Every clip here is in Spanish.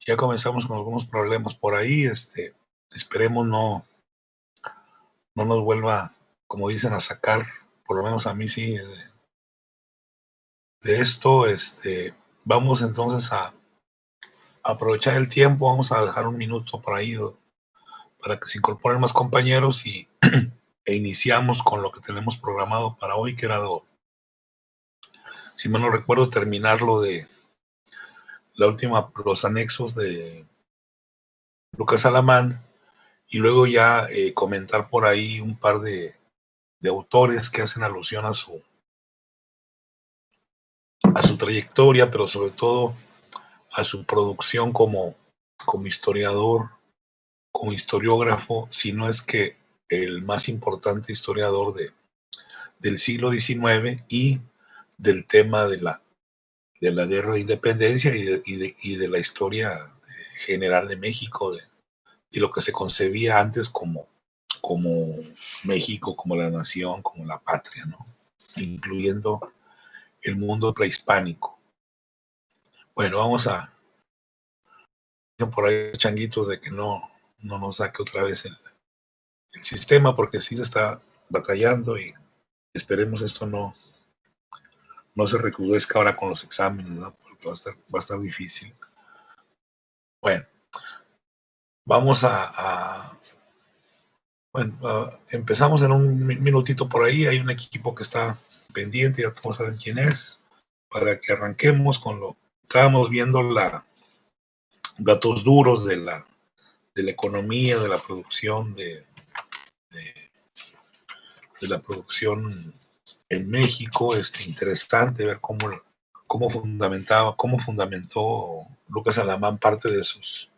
Ya comenzamos con algunos problemas por ahí. Esperemos no nos vuelva, como dicen, a sacar, por lo menos a mí sí, de esto. Vamos entonces a aprovechar el tiempo. Vamos a dejar un minuto por ahí para que se incorporen más compañeros e iniciamos con lo que tenemos programado para hoy, que era, si mal no recuerdo, terminar lo de los anexos de Lucas Alamán, y luego ya comentar por ahí un par de autores que hacen alusión a su trayectoria, pero sobre todo a su producción como historiador, como historiógrafo, si no es que el más importante historiador del siglo XIX y del tema de la guerra de independencia y de la historia general de México, y lo que se concebía antes como México, como la nación, como la patria, ¿no? Incluyendo el mundo prehispánico. Bueno, vamos a por ahí changuitos de que no nos saque otra vez el sistema, porque sí se está batallando y esperemos esto no se recrudezca ahora con los exámenes, ¿no? Porque va a estar difícil. Bueno, vamos empezamos en un minutito por ahí. Hay un equipo que está pendiente, ya vamos a ver quién es, para que arranquemos con lo. Estábamos viendo datos duros de la economía, de la producción, de la producción en México. Interesante ver cómo fundamentó Lucas Alamán parte de sus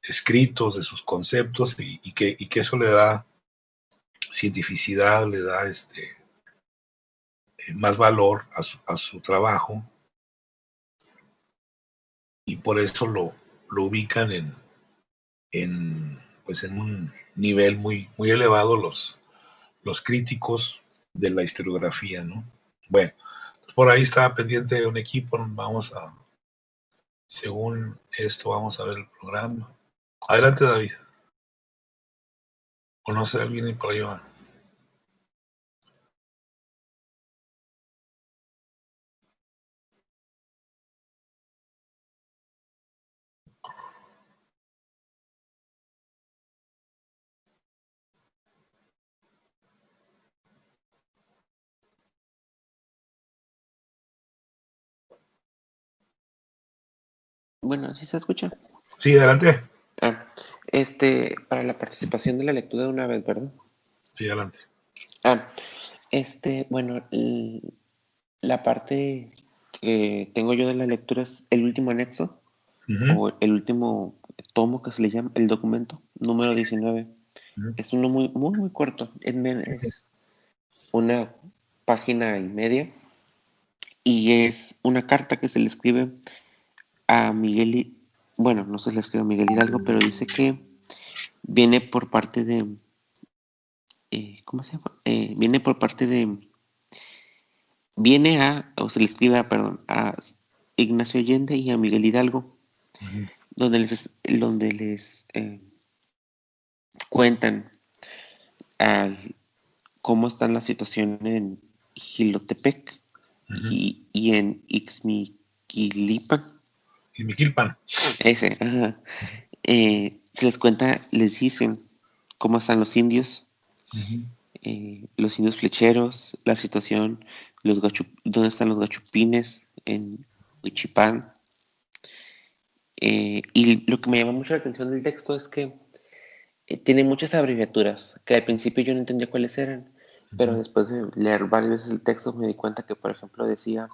escritos, de sus conceptos, y que eso le da cientificidad, le da más valor a su trabajo, y por eso lo ubican pues en un nivel muy elevado los críticos de la historiografía, ¿no? Bueno, por ahí está pendiente un equipo. Según esto, vamos a ver el programa. Adelante, David. ¿Conoce a alguien por ahí? Va. Bueno, ¿sí se escucha? Sí, adelante. Ah, para la participación de la lectura de una vez, ¿verdad? Sí, adelante. Ah, bueno, la parte que tengo yo de la lectura es el último anexo, o el último tomo que se le llama, el documento, número 19. Es uno muy corto, es una página y media, y es una carta que se le escribe a Miguel, bueno, no se le escribe a Miguel Hidalgo, pero dice que viene por parte de, ¿cómo se llama? Viene por parte de, o se le escribe, perdón, a Ignacio Allende y a Miguel Hidalgo, donde les cuentan cómo está la situación en Jilotepec y en Ixmiquilipan. Ixmiquilpan. Ese, ajá. Se les cuenta, les dicen cómo están los indios flecheros, la situación, dónde están los gachupines en Huichipán. Y lo que me llama mucho la atención del texto es que tiene muchas abreviaturas, que al principio yo no entendía cuáles eran, pero después de leer varias veces el texto me di cuenta que, por ejemplo, decía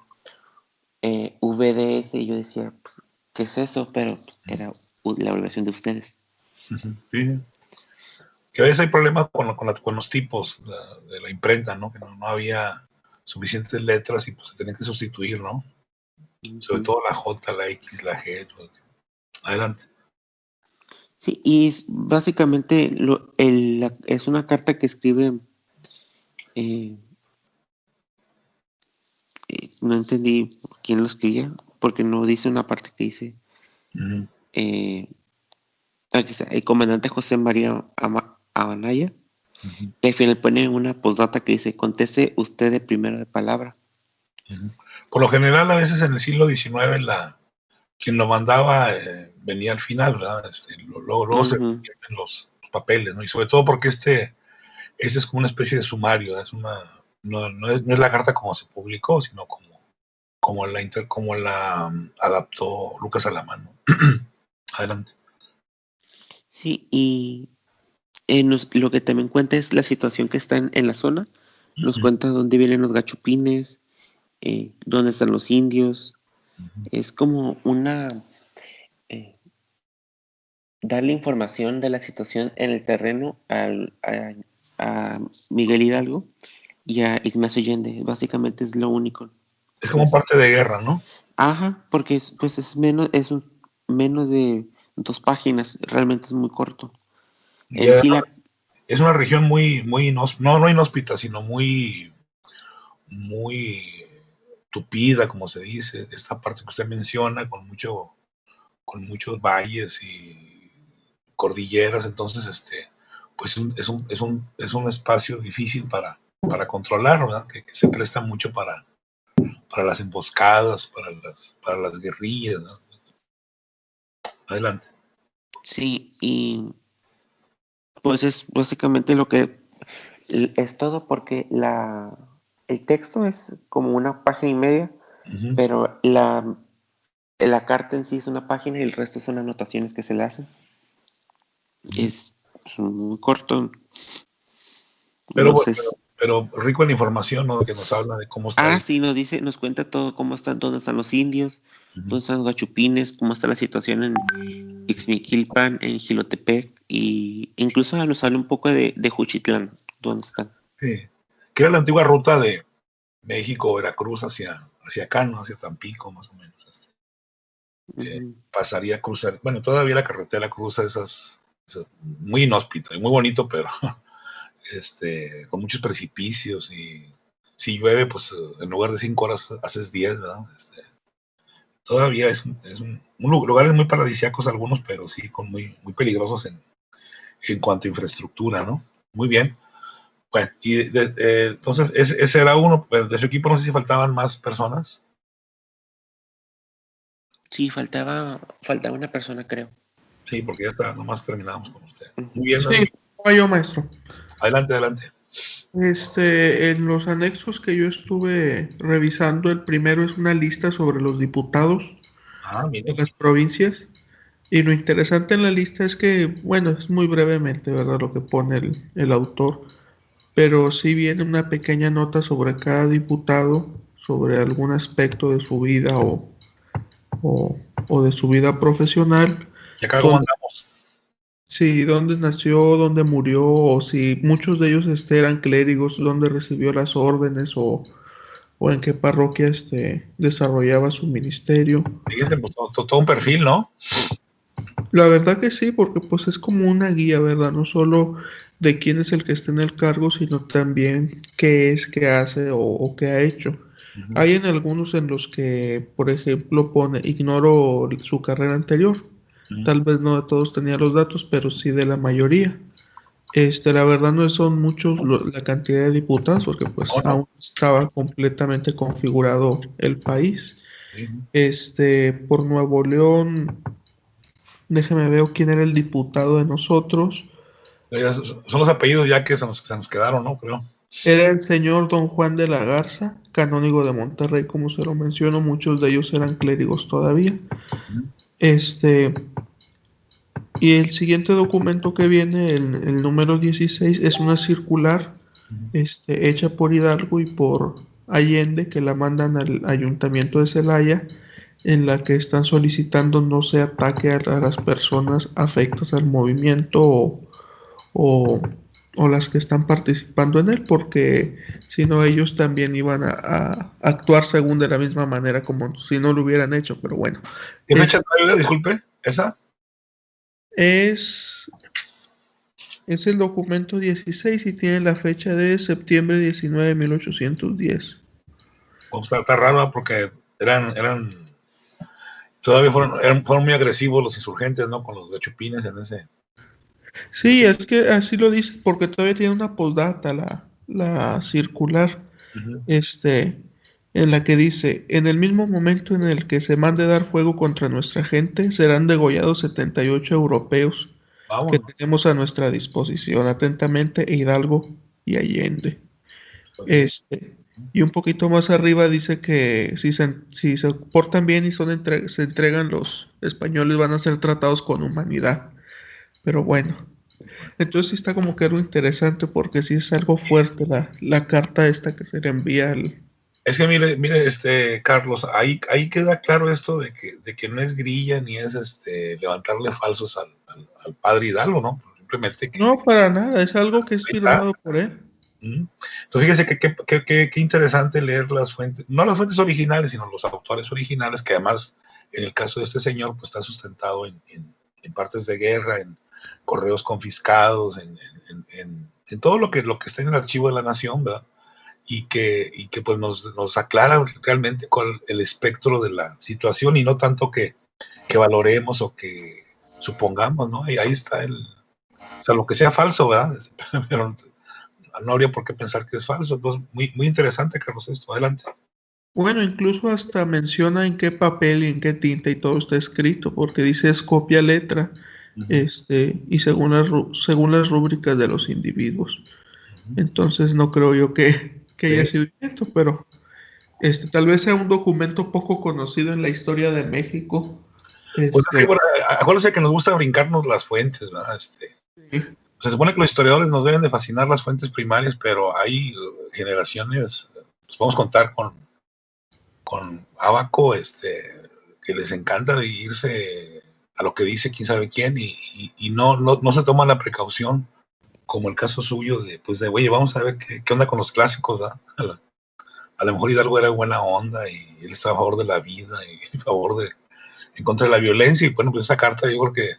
VDS, y yo decía, pues, ¿qué es eso? Pero pues, era la abreviación de ustedes. Sí. Que a veces hay problemas con los tipos de la imprenta, ¿no? Que no había suficientes letras y pues se tenían que sustituir, ¿no? Sobre todo la J, la X, la G. Todo. Adelante. Sí, y básicamente es una carta que escribe, no entendí quién lo escribía, porque no dice una parte que dice, aquí está, el comandante José María Anaya, Ujú, y al final pone una postdata que dice, conteste usted de primero de palabra. ujú. Por lo general, a veces en el siglo XIX, quien lo mandaba venía al final, ¿verdad? Luego se Ujú. repiten los papeles, ¿no? Y sobre todo porque este es como una especie de sumario, ¿verdad? No es la carta como se publicó, sino como la adaptó Lucas Alamán, ¿no? Adelante. Sí, y lo que también cuenta es la situación que está en la zona. Nos Ujú, cuenta dónde vienen los gachupines, dónde están los indios. ujú. Es como eh, darle información de la situación en el terreno a Miguel Hidalgo y a Ignacio Allende. Básicamente es lo único. Es como Es, parte de guerra, ¿no? ajá, porque pues es menos de 2 páginas. Realmente es muy corto. Y En sí, es una región muy no inhóspita, sino muy tupida, como se dice, esta parte que usted menciona, con muchos valles y cordilleras, entonces pues es un espacio difícil para controlar, ¿verdad? Que se presta mucho para las emboscadas, para las guerrillas, ¿no? Adelante. sí, y pues es básicamente lo que es todo porque el texto es como 1 página y media, Ujú, pero la carta en sí es 1 página y el resto son anotaciones que se le hacen. ujú. Es muy corto, Pero, no bueno, sé. pero rico en información, ¿no? Que nos habla de cómo está Ah, ahí. sí, nos cuenta todo cómo están, dónde están los indios, Ujú. dónde están los gachupines, cómo está la situación en Ixmiquilpan, en Jilotepec, y incluso nos habla un poco de Juchitlán, dónde están. Sí. Que era la antigua ruta de México, Veracruz hacia acá, ¿no? Hacia Tampico, más o menos. Ujú. Pasaría a cruzar, bueno, todavía la carretera cruza muy inhóspito y muy bonito, pero con muchos precipicios y si llueve, pues en lugar de 5 horas haces 10, ¿verdad? Todavía lugares muy paradisíacos algunos, pero sí muy peligrosos en cuanto a infraestructura, ¿no? Muy bien. Bueno, y entonces ese era uno, pero de su equipo no sé si faltaban más personas. Sí, faltaba una persona, creo. Sí, porque ya está, nomás terminamos con usted. Muy Ujú. bien, Sí, estaba yo, maestro. adelante, adelante. En los anexos que yo estuve revisando, el primero es una lista sobre los diputados Ah, mire. de las provincias. Y lo interesante en la lista es que, bueno, es muy brevemente, ¿verdad? Lo que pone el autor, pero sí viene una pequeña nota sobre cada diputado, sobre algún aspecto de su vida o, o de su vida profesional, ¿Y acá cómo donde andamos? sí, dónde nació, dónde murió, o si muchos de ellos eran clérigos, dónde recibió las órdenes, o en qué parroquia desarrollaba su ministerio. Fíjese, pues todo un perfil, ¿no? La verdad que sí, porque pues es como una guía, ¿verdad? No solo de quién es el que está en el cargo, sino también qué es, qué hace o qué ha hecho. Ujú, Hay en algunos en los que, por ejemplo, pone, ignoro su carrera anterior. ujú. Tal vez no de todos tenía los datos, pero sí de la mayoría. La verdad no son muchos la cantidad de diputados, porque pues No, no. aún estaba completamente configurado el país. Sí. Por Nuevo León, déjeme ver quién era el diputado de nosotros. Son los apellidos ya que se nos quedaron, ¿no? Creo. Era el señor don Juan de la Garza, canónigo de Monterrey, como se lo menciono, muchos de ellos eran clérigos todavía. Ujú. Este, y el siguiente documento que viene, el número 16, es una circular hecha por Hidalgo y por Allende, que la mandan al ayuntamiento de Celaya, en la que están solicitando no se ataque a las personas afectas al movimiento o, o las que están participando en él, porque si no ellos también iban a actuar según de la misma manera como si no lo hubieran hecho, pero bueno, ¿Qué fecha es, trae? Disculpe, ¿esa? es, es el documento 16 y tiene la fecha de septiembre 19 de 1810. Pues está raro porque eran Todavía fueron muy agresivos los insurgentes, ¿no? Con los gachupines en ese. Sí, es que así lo dice, porque todavía tiene una postdata la circular, Ujú. En la que dice, en el mismo momento en el que se mande dar fuego contra nuestra gente, serán degollados 78 europeos que Vámonos. tenemos a nuestra disposición, atentamente, Hidalgo y Allende. Pues sí. Este, y un poquito más arriba dice que si se portan bien y se entregan los españoles, van a ser tratados con humanidad. Pero bueno, entonces sí está como que algo interesante porque sí es algo fuerte la carta esta que se le envía al... Es que mire, Carlos, ahí queda claro esto de que no es grilla ni es levantarle falsos al padre Hidalgo, ¿no? Simplemente que No, para nada, es algo que es ahí está. firmado por él. Entonces fíjese qué interesante leer las fuentes, no las fuentes originales, sino los autores originales, que además en el caso de este señor pues está sustentado en partes de guerra, en correos confiscados, en todo lo que está en el archivo de la nación, ¿verdad? Y que pues nos aclara realmente con el espectro de la situación y no tanto que valoremos o que supongamos, ¿no? Ahí está o sea, lo que sea falso, ¿verdad? Pero no habría por qué pensar que es falso. Entonces, muy, muy interesante, Carlos, esto. Adelante. Bueno, incluso hasta menciona en qué papel y en qué tinta y todo está escrito, porque dice es copia letra, Uh-huh. y según las rúbricas de los individuos. Entonces no creo yo que haya Sí. sido cierto, pero tal vez sea un documento poco conocido en la historia de México. Pues es que, bueno, acuérdense que nos gusta brincarnos las fuentes, ¿verdad? Sí, Se supone que los historiadores nos deben de fascinar las fuentes primarias, pero hay generaciones, pues podemos contar con Abaco, que les encanta irse a lo que dice quién sabe quién y no se toma la precaución, como el caso suyo, de oye, vamos a ver qué onda con los clásicos, ¿verdad? A lo mejor Hidalgo era buena onda y él estaba a favor de la vida y a favor en contra de la violencia, y bueno, pues esa carta yo creo que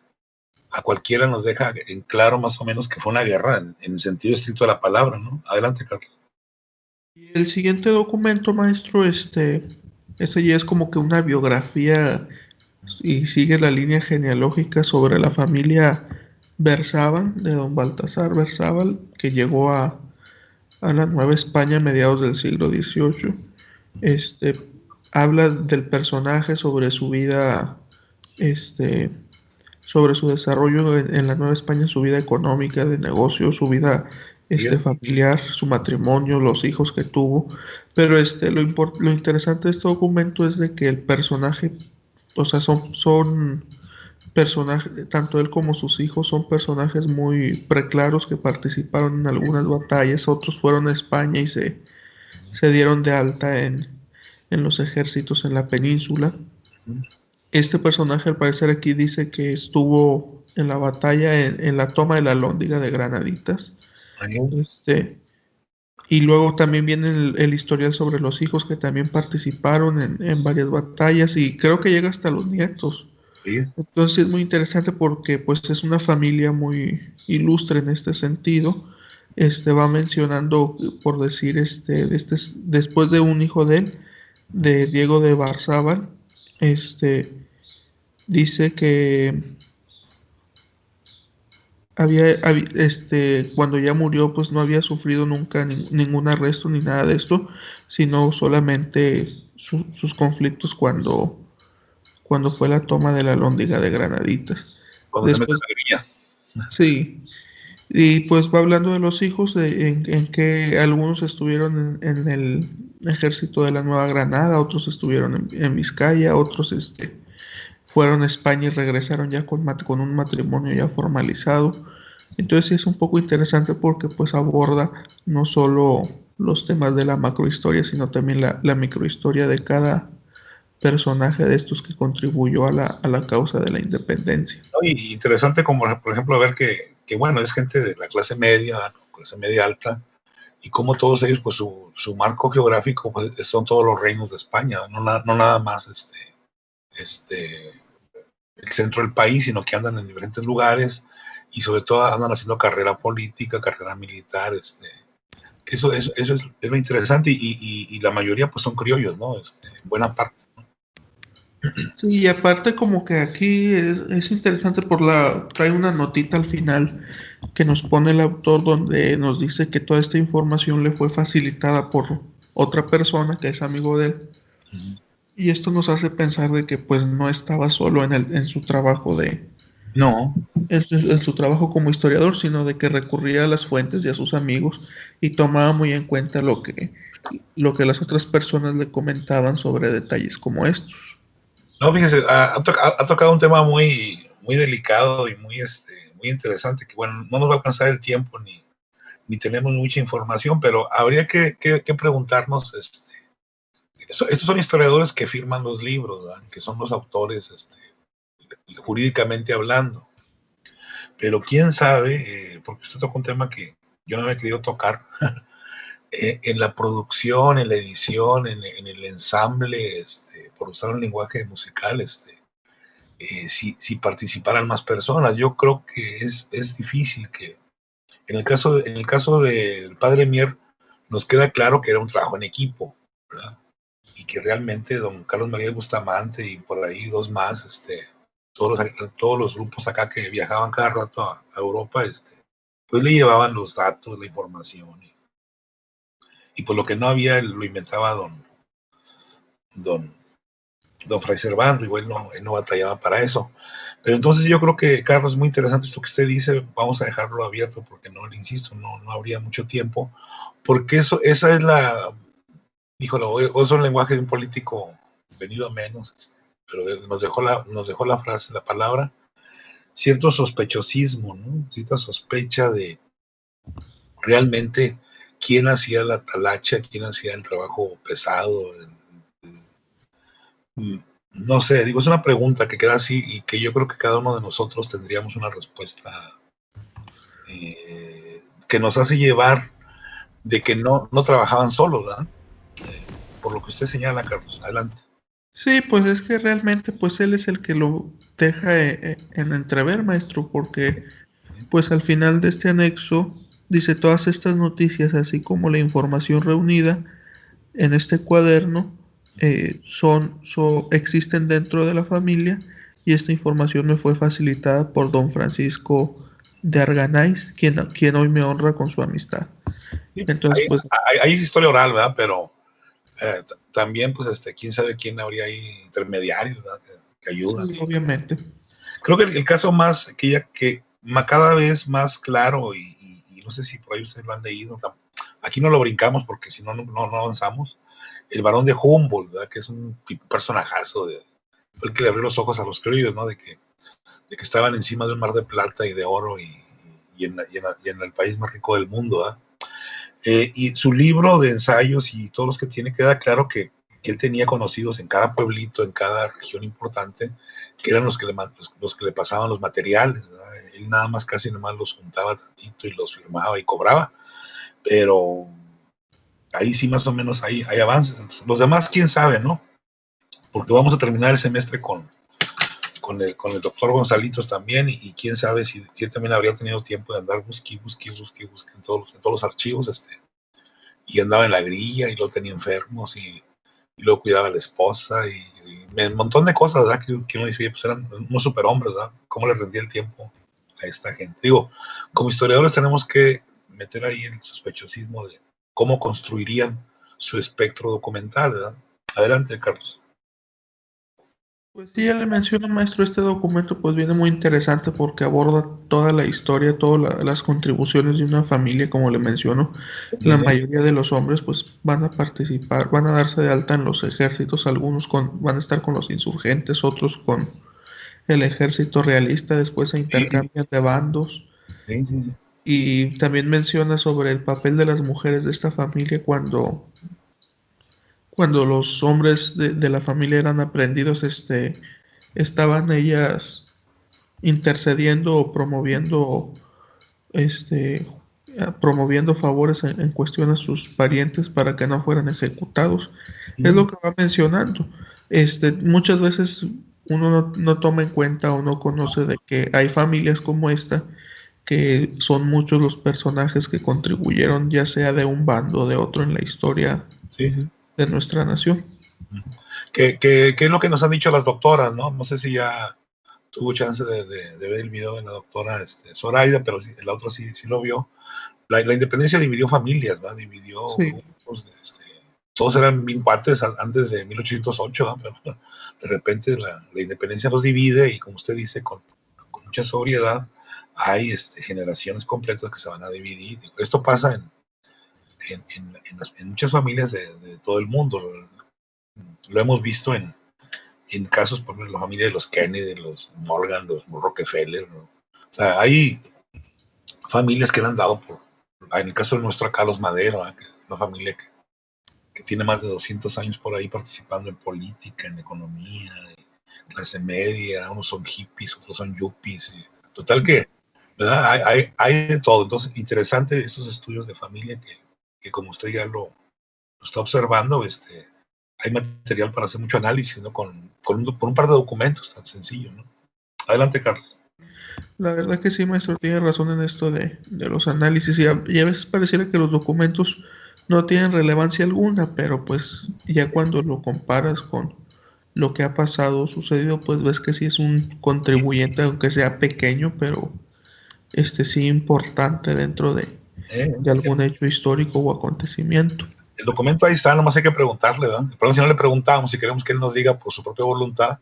a cualquiera nos deja en claro más o menos que fue una guerra en el sentido estricto de la palabra, ¿no? Adelante, Carlos. Y el siguiente documento, maestro, ese ya es como que una biografía y sigue la línea genealógica sobre la familia Berzábal, de don Baltasar Berzábal, que llegó a la Nueva España a mediados del siglo XVIII. Habla del personaje, sobre su vida, sobre su desarrollo en la Nueva España, su vida económica, de negocio, su vida Bien. familiar, su matrimonio, los hijos que tuvo. Pero lo interesante de este documento es de que el personaje, o sea, son personajes, tanto él como sus hijos son personajes muy preclaros que participaron en algunas batallas, otros fueron a España y se dieron de alta en los ejércitos en la península. Este personaje al parecer aquí dice que estuvo en la batalla en la toma de la Alhóndiga de Granaditas. Y luego también viene el historial sobre los hijos que también participaron en varias batallas y creo que llega hasta los nietos. Bien. Entonces es muy interesante porque pues es una familia muy ilustre en este sentido. Va mencionando, por decir, después de un hijo de él, de Diego de Barzábal, dice que cuando ya murió, pues no había sufrido nunca ningún arresto ni nada de esto, sino solamente sus conflictos cuando fue la toma de la Alhóndiga de Granaditas. Cuando se mete Después, la grilla. sí, y pues va hablando de los hijos, en que algunos estuvieron en el ejército de la Nueva Granada, otros estuvieron en Vizcaya, otros fueron a España y regresaron ya con un matrimonio ya formalizado. Entonces sí es un poco interesante porque pues aborda no solo los temas de la macrohistoria, sino también la microhistoria de cada personaje de estos que contribuyó a la causa de la independencia. ¿No? Y interesante como, por ejemplo, ver que bueno, es gente de la clase media alta, y como todos ellos, pues su marco geográfico pues, son todos los reinos de España, no nada más el centro del país, sino que andan en diferentes lugares y sobre todo andan haciendo carrera política, carrera militar, eso es lo interesante y la mayoría pues son criollos, ¿no? En buena parte. Sí, y aparte como que aquí es interesante trae una notita al final que nos pone el autor donde nos dice que toda esta información le fue facilitada por otra persona que es amigo de él. Ujú. Y esto nos hace pensar de que pues no estaba solo en su trabajo No, en su trabajo como historiador, sino de que recurría a las fuentes y a sus amigos y tomaba muy en cuenta lo que las otras personas le comentaban sobre detalles como estos. no, fíjese, ha tocado un tema muy delicado y muy interesante, que bueno, no nos va a alcanzar el tiempo ni tenemos mucha información, pero habría que preguntarnos, estos son historiadores que firman los libros, ¿verdad? Que son los autores, jurídicamente hablando, pero quién sabe, porque usted toca un tema que yo no había querido tocar, en la producción, en la edición, en el ensamble, por usar un lenguaje musical, si participaran más personas. Yo creo que es difícil que, en el caso del padre Mier, nos queda claro que era un trabajo en equipo, ¿verdad? Y que realmente don Carlos María Bustamante y por ahí dos más, todos los grupos acá que viajaban cada rato a Europa, pues le llevaban los datos, la información. Y pues lo que no había lo inventaba don, don Fray Servando, igual él no batallaba para eso. Pero entonces yo creo que, Carlos, es muy interesante esto que usted dice, vamos a dejarlo abierto porque no, le insisto, no habría mucho tiempo, porque esa es híjole, hoy es un lenguaje de un político venido a menos, pero nos dejó la frase, la palabra, cierto sospechosismo, ¿no? Cierta sospecha de realmente quién hacía la talacha, quién hacía el trabajo pesado, no sé, digo, es una pregunta que queda así y que yo creo que cada uno de nosotros tendríamos una respuesta que nos hace llevar de que no trabajaban solos, ¿verdad? Por lo que usted señala, Carlos. Adelante. Sí, pues es que realmente pues él es el que lo deja en entrever, maestro, porque pues al final de este anexo dice todas estas noticias, así como la información reunida en este cuaderno, existen dentro de la familia y esta información me fue facilitada por don Francisco de Arganaiz, quien hoy me honra con su amistad. Sí, Entonces, pues hay historia oral, ¿verdad? Pero también, pues, quién sabe quién habría ahí intermediarios, ¿verdad? Que ayudan. sí, obviamente. Creo que el caso más, cada vez más claro, y no sé si por ahí ustedes lo han leído, aquí no lo brincamos porque si no, no avanzamos, el barón de Humboldt, ¿verdad? Que es un personajazo, fue el que le abrió los ojos a los criollos, ¿no? De que estaban encima de un mar de plata y de oro y en el país más rico del mundo, ¿verdad? Y su libro de ensayos y todos los que tiene, queda claro que él tenía conocidos en cada pueblito, en cada región importante, que eran los que le pasaban los materiales, ¿verdad? Él nada más casi nomás los juntaba tantito y los firmaba y cobraba, pero ahí sí más o menos hay avances. Entonces, los demás, quién sabe, ¿no? Porque vamos a terminar el semestre con el doctor Gonzalitos también, y quién sabe si él también habría tenido tiempo de andar busque en todos los archivos, y andaba en la grilla y lo tenía enfermos y luego cuidaba a la esposa y un montón de cosas, ¿verdad? Que uno dice, pues eran unos superhombres, ¿verdad? ¿Cómo le rendía el tiempo a esta gente? Digo, como historiadores tenemos que meter ahí el sospechosismo de cómo construirían su espectro documental, ¿verdad? Adelante, Carlos. Pues sí, ya le menciono, maestro, este documento pues viene muy interesante porque aborda toda la historia, todas las contribuciones de una familia, como le menciono. Sí, La sí. mayoría de los hombres pues van a participar, van a darse de alta en los ejércitos, van a estar con los insurgentes, otros con el ejército realista, después se Sí, intercambian de bandos. sí. Y también menciona sobre el papel de las mujeres de esta familia cuando los hombres de la familia eran aprendidos, estaban ellas intercediendo o este, promoviendo favores en cuestión a sus parientes para que no fueran ejecutados. Es lo que va mencionando. Muchas veces uno no toma en cuenta o no conoce de que hay familias como esta que son muchos los personajes que contribuyeron ya sea de un bando o de otro en la historia Sí. de nuestra nación. ¿Qué es lo que nos han dicho las doctoras, no? No sé si ya tuvo chance de ver el video de la doctora Zoraida, pero la otra sí lo vio. La independencia dividió familias, ¿no? Dividió grupos, todos eran bien cuates antes de 1808, ¿no? Pero de repente la independencia los divide y, como usted dice, con mucha sobriedad, hay generaciones completas que se van a dividir. Esto pasa en muchas familias de todo el mundo. Lo hemos visto en casos, por ejemplo, la familia de los Kennedy, de los Morgan, los Rockefeller, ¿no? O sea, hay familias que le han dado en el caso de nuestro Carlos Madero, ¿eh? Una familia que tiene más de 200 años por ahí participando en política, en economía, clase media, unos son hippies, otros son yuppies, total que, ¿verdad? Hay de todo. Entonces, interesante estos estudios de familia que como usted ya lo está observando, hay material para hacer mucho análisis, ¿no? Con un par de documentos tan sencillo, ¿no? Adelante, Carlos. La verdad que sí, maestro, tiene razón en esto de los análisis y a veces pareciera que los documentos no tienen relevancia alguna, pero pues ya cuando lo comparas con lo que ha pasado, sucedido, pues ves que sí es un contribuyente, aunque sea pequeño, pero sí importante dentro de algún hecho histórico o acontecimiento. El documento ahí está, nomás hay que preguntarle, ¿verdad? Pero si no le preguntamos, si queremos que él nos diga por su propia voluntad,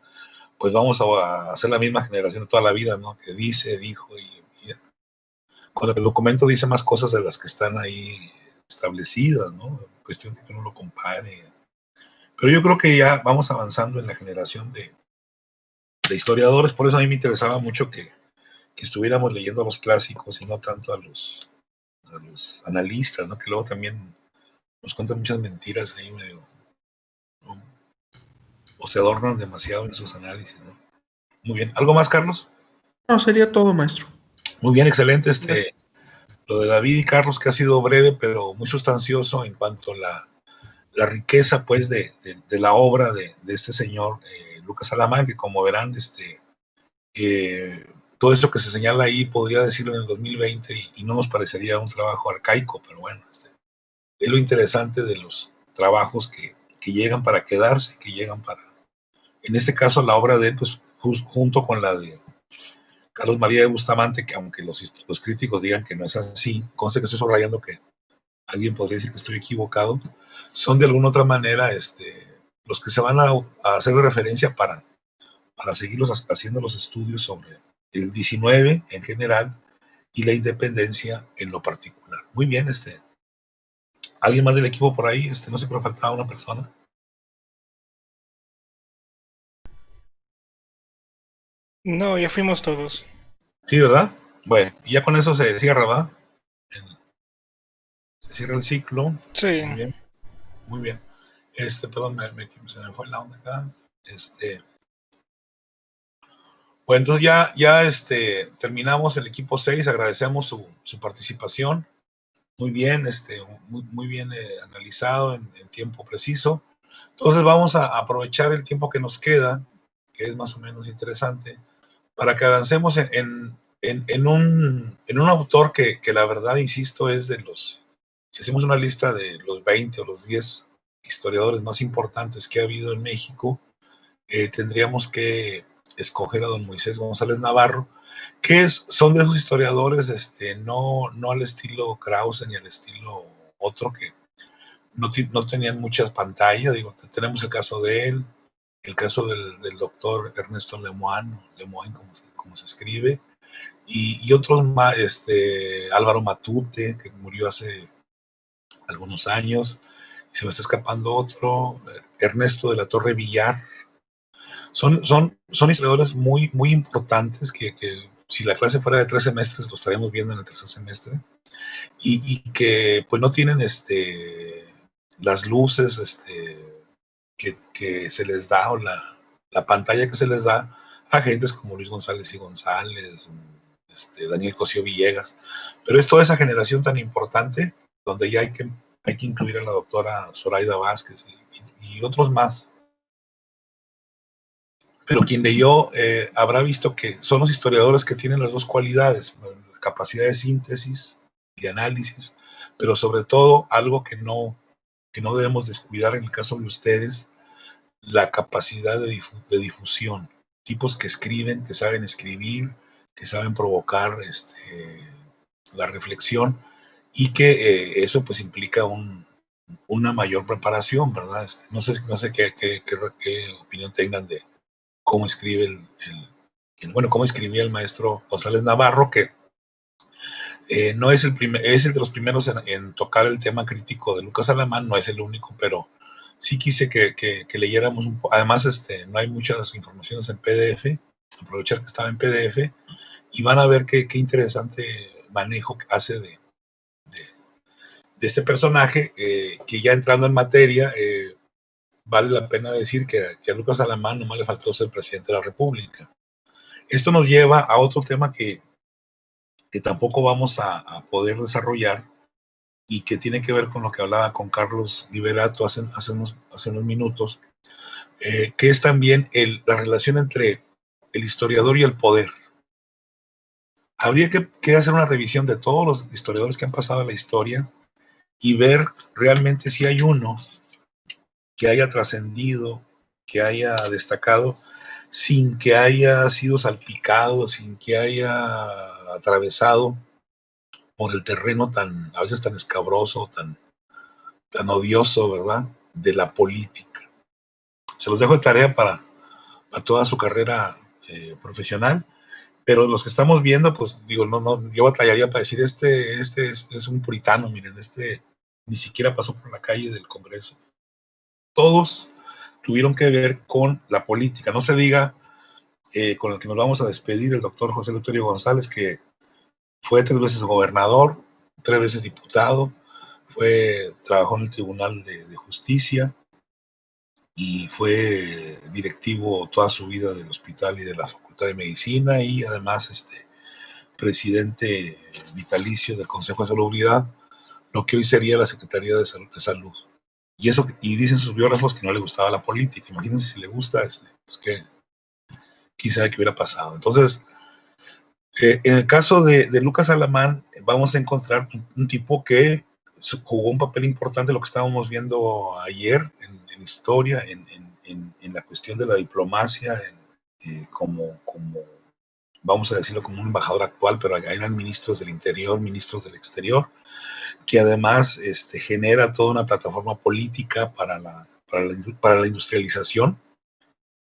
pues vamos a hacer la misma generación de toda la vida, ¿no? Que dice, dijo y cuando el documento dice más cosas de las que están ahí establecidas, ¿no? Cuestión de que uno lo compare. Pero yo creo que ya vamos avanzando en la generación de historiadores, por eso a mí me interesaba mucho que estuviéramos leyendo a los clásicos y no tanto a los analistas, ¿no? Que luego también nos cuentan muchas mentiras ahí medio, ¿no? O se adornan demasiado en sus análisis, ¿no? Muy bien. ¿Algo más, Carlos? No, sería todo, maestro. Muy bien, excelente. Lo de David y Carlos, que ha sido breve, pero muy sustancioso en cuanto a la riqueza, pues, de la obra de este señor Lucas Alamán, que como verán, todo eso que se señala ahí podría decirlo en el 2020 y no nos parecería un trabajo arcaico, pero bueno, es lo interesante de los trabajos que llegan para quedarse, que llegan para, en este caso, la obra de él, pues, junto con la de Carlos María de Bustamante, que aunque los críticos digan que no es así, conste que estoy subrayando que alguien podría decir que estoy equivocado, son de alguna otra manera los que se van a hacer de referencia para seguirlos haciendo los estudios sobre el 19 en general y la independencia en lo particular. Muy bien, ¿alguien más del equipo por ahí? No sé, pero faltaba una persona. No, ya fuimos todos. Sí, ¿verdad? Bueno, y ya con eso se cierra, ¿verdad? Se cierra el ciclo. Sí. Muy bien. Muy bien. Perdón, se me fue la onda acá. Bueno, entonces ya terminamos el equipo 6, agradecemos su participación. Muy bien, muy bien analizado en tiempo preciso. Entonces vamos a aprovechar el tiempo que nos queda, que es más o menos interesante, para que avancemos en un autor que la verdad, insisto, es si hacemos una lista de los 20 o los 10 historiadores más importantes que ha habido en México, tendríamos que escoger a don Moisés González Navarro, que son de esos historiadores, no al estilo Krause ni al estilo otro, que no tenían muchas pantallas. Digo, tenemos el caso de él, el caso del doctor Ernesto Lemoine como se escribe, y otros más, Álvaro Matute, que murió hace algunos años, y se me está escapando otro, Ernesto de la Torre Villar. Son historiadores muy, muy importantes que si la clase fuera de 3 semestres, lo estaríamos viendo en el tercer semestre, y que pues no tienen las luces que se les da, o la pantalla que se les da a gentes como Luis González y González, Daniel Cosío Villegas. Pero es toda esa generación tan importante donde ya hay que incluir a la doctora Zoraida Vázquez y otros más. Pero quien leyó habrá visto que son los historiadores que tienen las dos cualidades, la capacidad de síntesis y de análisis, pero sobre todo algo que no debemos descuidar en el caso de ustedes, la capacidad de difusión. Tipos que escriben, que saben escribir, que saben provocar la reflexión y que eso pues implica una mayor preparación, ¿verdad? No sé qué opinión tengan de cómo escribe cómo escribía el maestro González Navarro, que no es es el de los primeros en tocar el tema crítico de Lucas Alamán, no es el único, pero sí quise que leyéramos un poco. Además, no hay muchas informaciones en PDF, aprovechar que estaba en PDF, y van a ver qué interesante manejo hace de este personaje, que ya entrando en materia, vale la pena decir que a Lucas Alamán nomás le faltó ser presidente de la República. Esto nos lleva a otro tema que tampoco vamos a poder desarrollar y que tiene que ver con lo que hablaba con Carlos Liberato hace unos minutos, que es también la relación entre el historiador y el poder. Habría que hacer una revisión de todos los historiadores que han pasado en la historia y ver realmente si hay uno que haya trascendido, que haya destacado, sin que haya sido salpicado, sin que haya atravesado por el terreno a veces tan escabroso, tan odioso, ¿verdad?, de la política. Se los dejo de tarea para toda su carrera profesional, pero los que estamos viendo, pues digo, yo batallaría para decir, es un puritano, miren, ni siquiera pasó por la calle del Congreso. Todos tuvieron que ver con la política, no se diga con el que nos vamos a despedir, el doctor José Eleuterio González, que fue 3 veces gobernador, 3 veces diputado, trabajó en el Tribunal de Justicia y fue directivo toda su vida del hospital y de la Facultad de Medicina, y además presidente vitalicio del Consejo de Salubridad, lo que hoy sería la Secretaría de Salud. Y dicen sus biógrafos que no le gustaba la política. Imagínense si le gusta, pues que quizá que hubiera pasado. Entonces, en el caso de Lucas Alamán, vamos a encontrar un tipo que jugó un papel importante, lo que estábamos viendo ayer en historia, en la cuestión de la diplomacia, como, vamos a decirlo, como un embajador actual, pero allá eran ministros del interior, ministros del exterior, que además genera toda una plataforma política para la industrialización.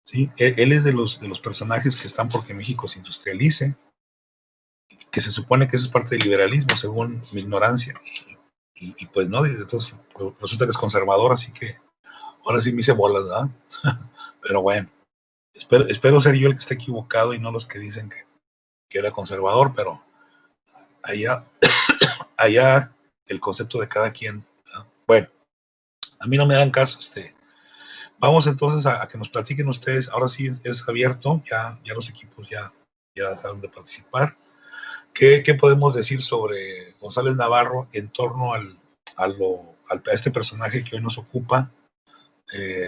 ¿Sí? Él es de los personajes que están porque México se industrialice, que se supone que eso es parte del liberalismo, según mi ignorancia, y pues no, entonces resulta que es conservador, así que ahora sí me hice bolas, ¿verdad? Pero bueno, espero ser yo el que esté equivocado y no los que dicen que era conservador, pero allá el concepto de cada quien, ¿verdad? Bueno, a mí no me dan caso, vamos entonces a que nos platiquen ustedes. Ahora sí es abierto, ya los equipos ya dejaron de participar. ¿Qué podemos decir sobre González Navarro en torno a este personaje que hoy nos ocupa,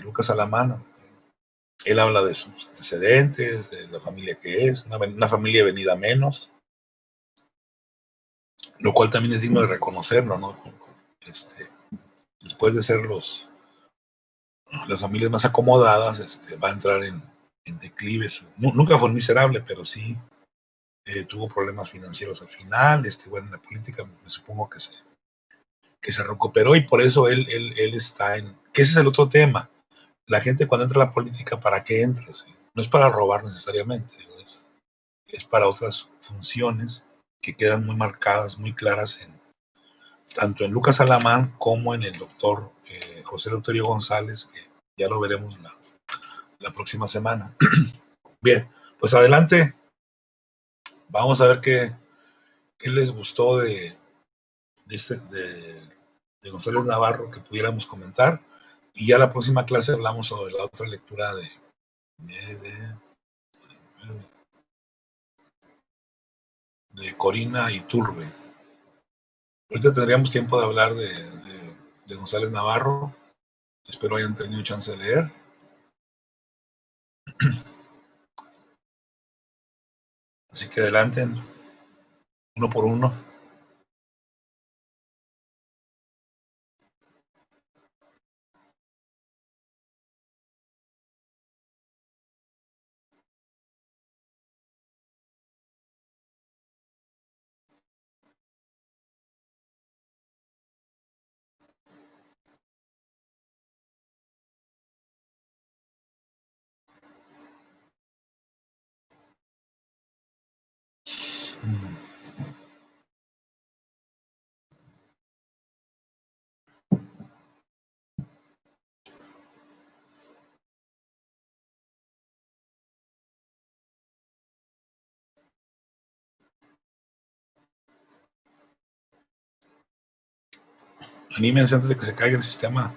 Lucas Alamán? Él habla de sus antecedentes, de la familia que es, una familia venida menos, lo cual también es digno de reconocerlo, ¿no? Después de ser las familias más acomodadas, va a entrar en declive. Nunca fue miserable, pero sí tuvo problemas financieros al final. Bueno, en la política me supongo que se recuperó, y por eso él está que ese es el otro tema. La gente cuando entra a la política, ¿para qué entra? ¿Sí? No es para robar necesariamente, es para otras funciones que quedan muy marcadas, muy claras, tanto en Lucas Alamán como en el doctor José Eleuterio González, que ya lo veremos la próxima semana. Bien, pues adelante. Vamos a ver qué les gustó de González Navarro, que pudiéramos comentar. Y ya la próxima clase hablamos sobre la otra lectura de Corina Iturbe. Ahorita tendríamos tiempo de hablar de González Navarro. Espero hayan tenido chance de leer. Así que adelante, uno por uno. Anímense antes de que se caiga el sistema.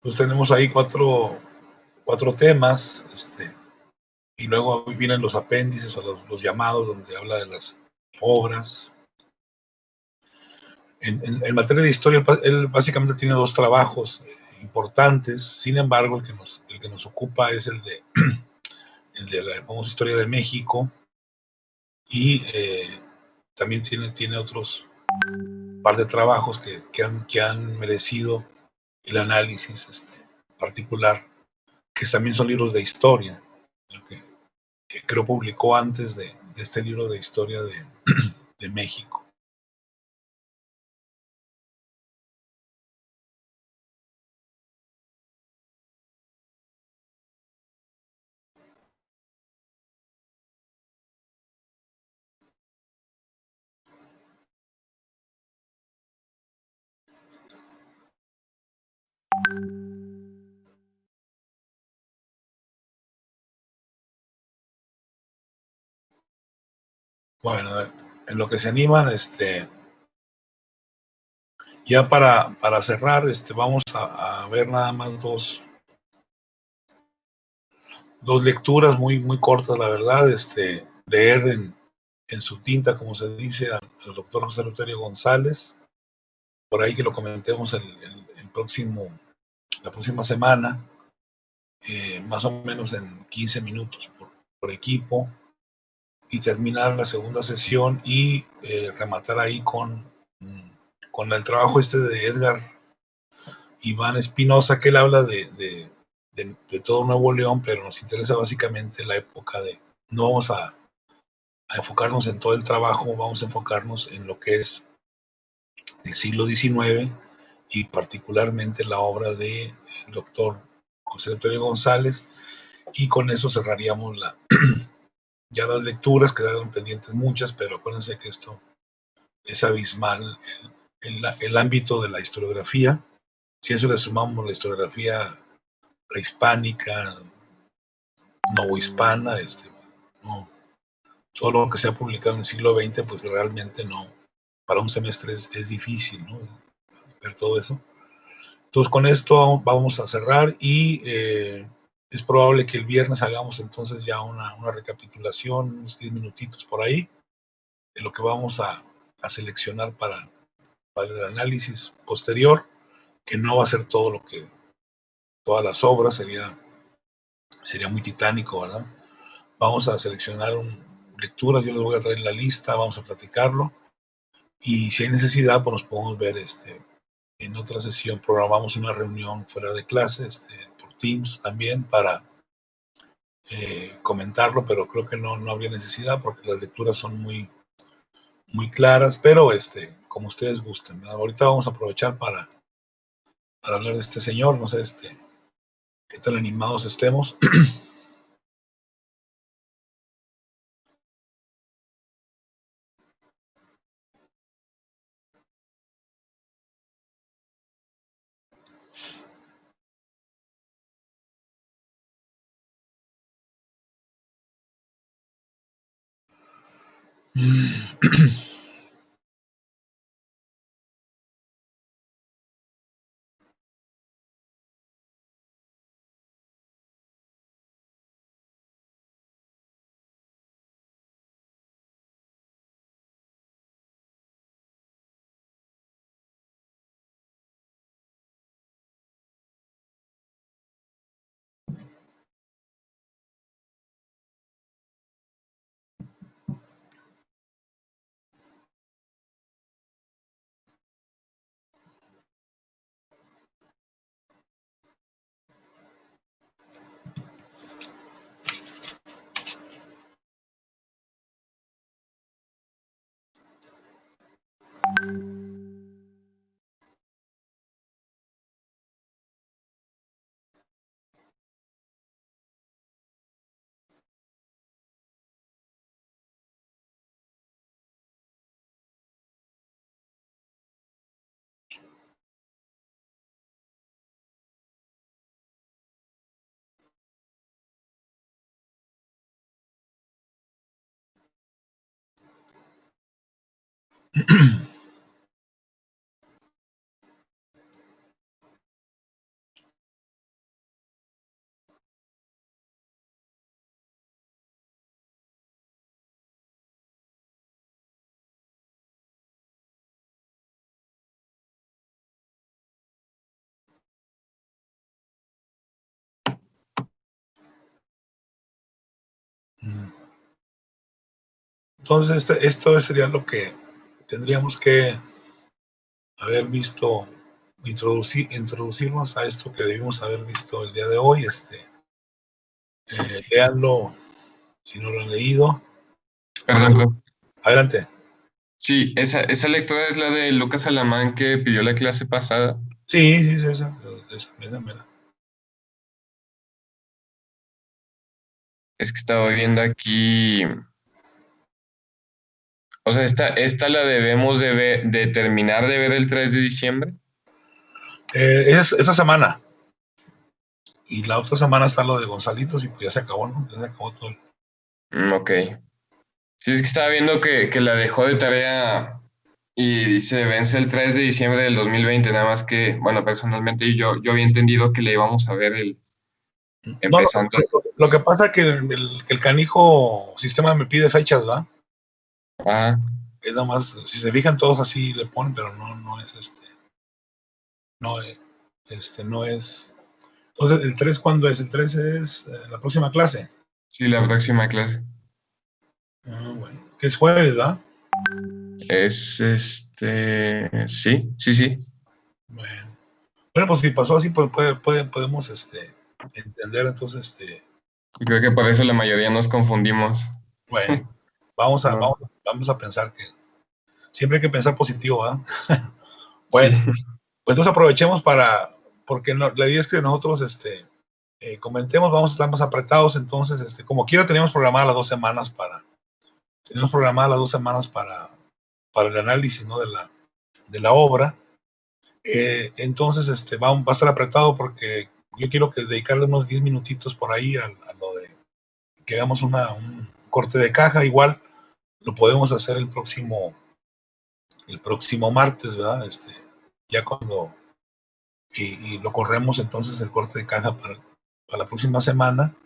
Pues tenemos ahí cuatro temas, y luego vienen los apéndices o los llamados donde habla de las obras. En materia de historia, él básicamente tiene dos trabajos importantes. Sin embargo, el que nos ocupa es el de la famosa historia de México, y también tiene otros par de trabajos que han merecido el análisis particular, que también son libros de historia, que creo publicó antes de este libro de historia de México. Bueno, en lo que se animan, ya para cerrar, vamos a ver nada más dos lecturas muy cortas, la verdad. Leer en su tinta, como se dice, al doctor José Eleuterio González, por ahí que lo comentemos la próxima semana, más o menos en 15 minutos por equipo, y terminar la segunda sesión y rematar ahí con el trabajo de Edgar Iván Espinosa, que él habla de todo Nuevo León, pero nos interesa básicamente la época no vamos a enfocarnos en todo el trabajo, vamos a enfocarnos en lo que es el siglo XIX y particularmente la obra del doctor José Antonio González, y con eso cerraríamos ya las lecturas. Quedaron pendientes muchas, pero acuérdense que esto es abismal, el ámbito de la historiografía. Si a eso le sumamos la historiografía prehispánica, novohispana, no, todo lo que se ha publicado en el siglo XX, pues realmente no, para un semestre es difícil, ¿no? Ver todo eso. Entonces con esto vamos a cerrar, y es probable que el viernes hagamos entonces ya una recapitulación, unos 10 minutitos por ahí, de lo que vamos a seleccionar para el análisis posterior, que no va a ser todas las obras, sería muy titánico, ¿verdad? Vamos a seleccionar lecturas, yo les voy a traer la lista, vamos a platicarlo, y si hay necesidad, pues nos podemos ver en otra sesión. Programamos una reunión fuera de clase, por Teams también, para comentarlo, pero creo que no habría necesidad porque las lecturas son muy claras, pero como ustedes gusten, ¿verdad? Ahorita vamos a aprovechar para hablar de este señor, no sé, qué tan animados estemos. Entonces, esto sería lo que tendríamos que haber visto, introducirnos a esto que debimos haber visto el día de hoy. Léanlo si no lo han leído. Perdón, profe. Adelante. Sí, esa lectura es la de Lucas Alamán que pidió la clase pasada. Sí, esa, mira. Es que estaba viendo aquí. O sea, esta la debemos de terminar de ver el 3 de diciembre. Es esta semana. Y la otra semana está lo de Gonzalitos y pues ya se acabó, ¿no? Ya se acabó todo. Ok. Sí, es que estaba viendo que la dejó de tarea y dice vence el 3 de diciembre del 2020, nada más que, bueno, personalmente yo había entendido que le íbamos a ver empezando. No, lo que pasa es que el canijo sistema me pide fechas, ¿va? Ah, Es nada más, si se fijan todos así le ponen, pero no es no es. Entonces, ¿el 3 cuándo es? El 3 es la próxima clase. sí, la próxima clase. Bueno, que es jueves, ¿verdad? Es sí. Bueno, pues si pasó así, pues podemos entender, entonces, Y creo que por eso la mayoría nos confundimos. bueno, vamos a pensar que siempre hay que pensar positivo, ¿verdad? Bueno, Sí. pues entonces aprovechemos porque la idea es que nosotros comentemos, vamos a estar más apretados, entonces, como quiera teníamos programadas las 2 semanas para el análisis, ¿no? de la obra. Entonces, va a estar apretado porque yo quiero dedicarle unos 10 minutitos por ahí a lo de que hagamos un corte de caja. Igual lo podemos hacer el próximo martes, ¿verdad? Ya cuando y lo corremos entonces el corte de caja para la próxima semana,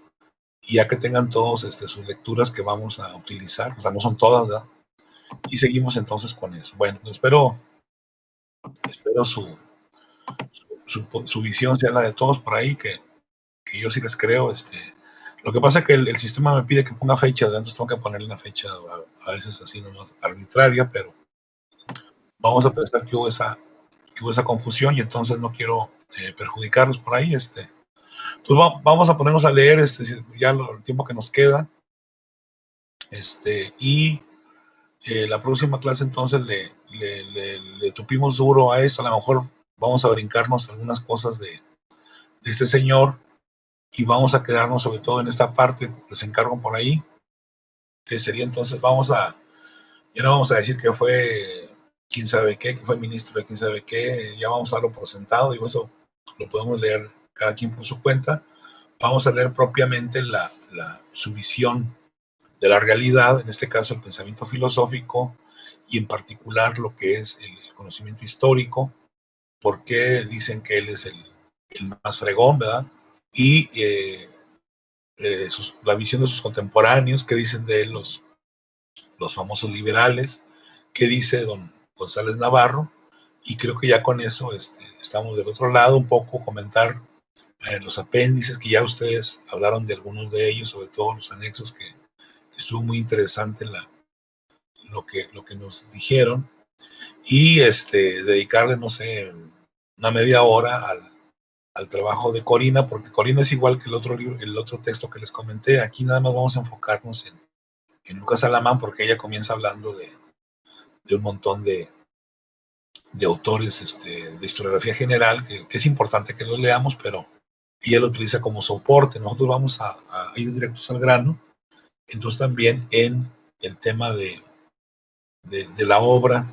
y ya que tengan todos sus lecturas que vamos a utilizar, o sea, no son todas, ¿verdad? Y seguimos entonces con eso. Bueno, espero su visión sea la de todos por ahí, que yo sí les creo. Lo que pasa es que el sistema me pide que ponga fecha, entonces tengo que ponerle una fecha a veces así nomás arbitraria, pero vamos a pensar que hubo esa confusión y entonces no quiero perjudicarlos por ahí. Pues vamos a ponernos a leer ya el tiempo que nos queda. Y la próxima clase entonces le tupimos duro a esto. A lo mejor vamos a brincarnos algunas cosas de este señor y vamos a quedarnos sobre todo en esta parte, les encargo por ahí, que sería entonces, ya no vamos a decir que fue quién sabe qué, que fue ministro de quién sabe qué, ya vamos a darlo por sentado, digo, eso lo podemos leer cada quien por su cuenta. Vamos a leer propiamente su visión de la realidad, en este caso el pensamiento filosófico, y en particular lo que es el conocimiento histórico, por qué dicen que él es el más fregón, ¿verdad? Y la visión de sus contemporáneos, qué dicen de él los famosos liberales, qué dice don González Navarro, y creo que ya con eso estamos del otro lado, un poco comentar los apéndices, que ya ustedes hablaron de algunos de ellos, sobre todo los anexos, que estuvo muy interesante lo que nos dijeron, y dedicarle, no sé, una media hora al trabajo de Corina, porque Corina es igual que el otro libro, el otro texto que les comenté. Aquí nada más vamos a enfocarnos en Lucas Alamán, porque ella comienza hablando de un montón de autores de historiografía general, que es importante que los leamos, pero ella lo utiliza como soporte. Nosotros vamos a ir directos al grano. Entonces también en el tema de la obra,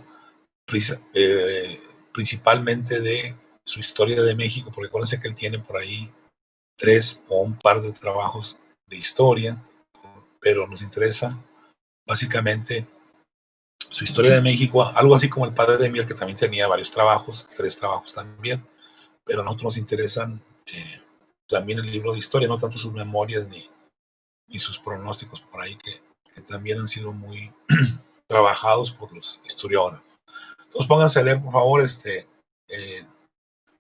principalmente de su historia de México, porque acuérdense que él tiene por ahí 3 o un par de trabajos de historia, pero nos interesa básicamente su historia de México, algo así como el padre de Mier, que también tenía varios trabajos, 3 trabajos también, pero a nosotros nos interesan también el libro de historia, no tanto sus memorias ni sus pronósticos por ahí, que también han sido muy trabajados por los historiadores. Entonces pónganse a leer, por favor,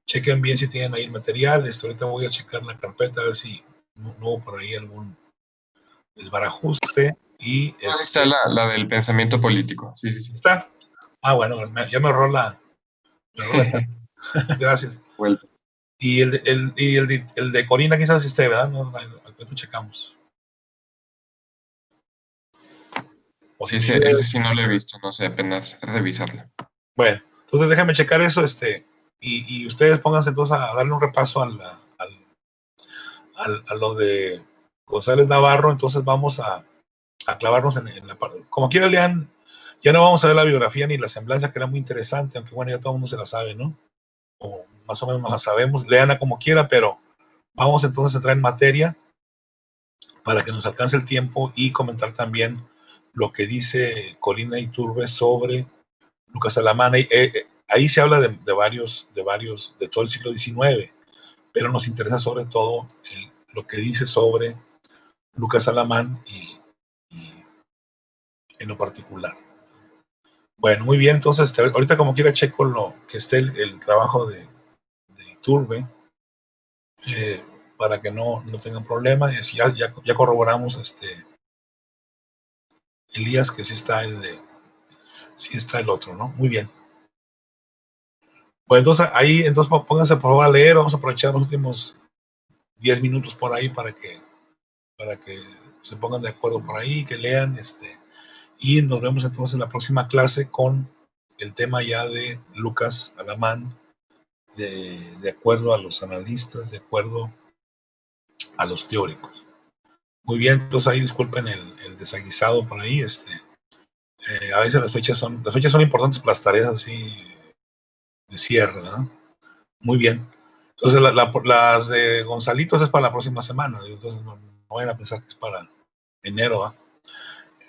chequen bien si tienen ahí el material. Ahorita voy a checar la carpeta a ver si no hubo por ahí algún desbarajuste. Y está la del pensamiento político. Sí. ¿Está? Bueno, ya me ahorró la gracias. Vuelta. Y el de Corina, quizás esté, ¿verdad? No, ahorita checamos. Sí, ese sí no lo he visto, no sé, apenas revisarlo. Bueno, entonces déjame checar eso, y ustedes pónganse entonces a darle un repaso a lo de González Navarro. Entonces vamos a clavarnos en la parte. Como quiera lean, ya no vamos a ver la biografía ni la semblanza, que era muy interesante, aunque bueno, ya todo el mundo se la sabe, ¿no? O más o menos no la sabemos, leanla como quiera, pero vamos entonces a entrar en materia para que nos alcance el tiempo y comentar también lo que dice Corina Iturbe sobre Lucas Alamán. Ahí se habla de varios, de todo el siglo XIX, pero nos interesa sobre todo lo que dice sobre Lucas Alamán y en lo particular. Bueno, muy bien, entonces ahorita como quiera checo lo que esté el trabajo de Iturbe, para que no tengan problema. Ya corroboramos, Elías, que sí está el otro, ¿no? Muy bien. Pues entonces pónganse por favor a leer. Vamos a aprovechar los últimos 10 minutos por ahí para que se pongan de acuerdo por ahí, que lean, y nos vemos entonces en la próxima clase con el tema ya de Lucas Alamán, de acuerdo a los analistas, de acuerdo a los teóricos. Muy bien, entonces ahí disculpen el desaguisado por ahí. A veces las fechas son importantes para las tareas así de cierre, ¿verdad? Muy bien. Entonces las de Gonzalitos es para la próxima semana, entonces no vayan a pensar que es para enero, ¿eh?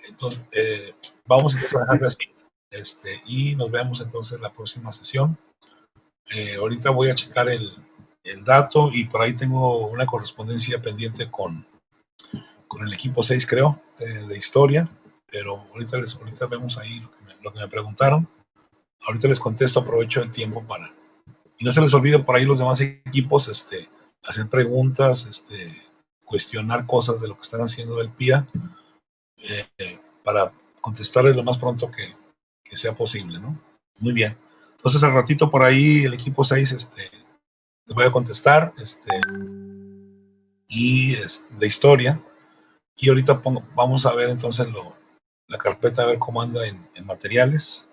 Entonces, vamos entonces a dejarlo así, y nos vemos entonces en la próxima sesión. Ahorita voy a checar el dato, y por ahí tengo una correspondencia pendiente con el equipo 6, creo, de historia, pero ahorita vemos ahí lo que me preguntaron. Ahorita les contesto, aprovecho el tiempo para... Y no se les olvide por ahí los demás equipos, hacer preguntas, cuestionar cosas de lo que están haciendo del PIA, para contestarles lo más pronto que sea posible, ¿no? Muy bien. Entonces al ratito por ahí el equipo 6, les voy a contestar, y de historia. Y ahorita vamos a ver entonces la carpeta, a ver cómo anda en materiales.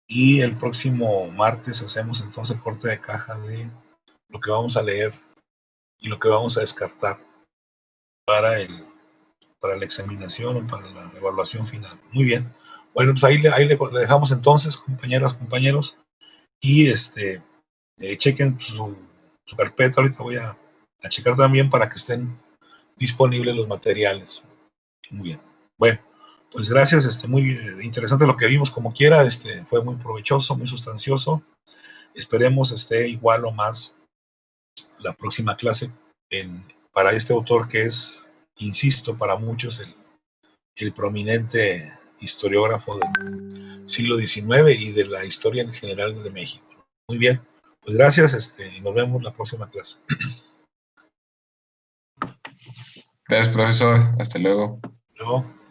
Y el próximo martes hacemos entonces corte de caja de lo que vamos a leer y lo que vamos a descartar para la examinación o para la evaluación final. Muy bien. Bueno, pues ahí le dejamos entonces, compañeras, compañeros. Y chequen su carpeta. Ahorita voy a checar también para que estén disponibles los materiales. Muy bien. Bueno, pues gracias. Muy interesante lo que vimos, como quiera. Fue muy provechoso, muy sustancioso. Esperemos esté igual o más la próxima clase para este autor que es, insisto, para muchos el prominente historiógrafo del siglo XIX y de la historia en general de México. Muy bien, pues gracias, y nos vemos la próxima clase. Gracias, profesor. Hasta luego. Luego.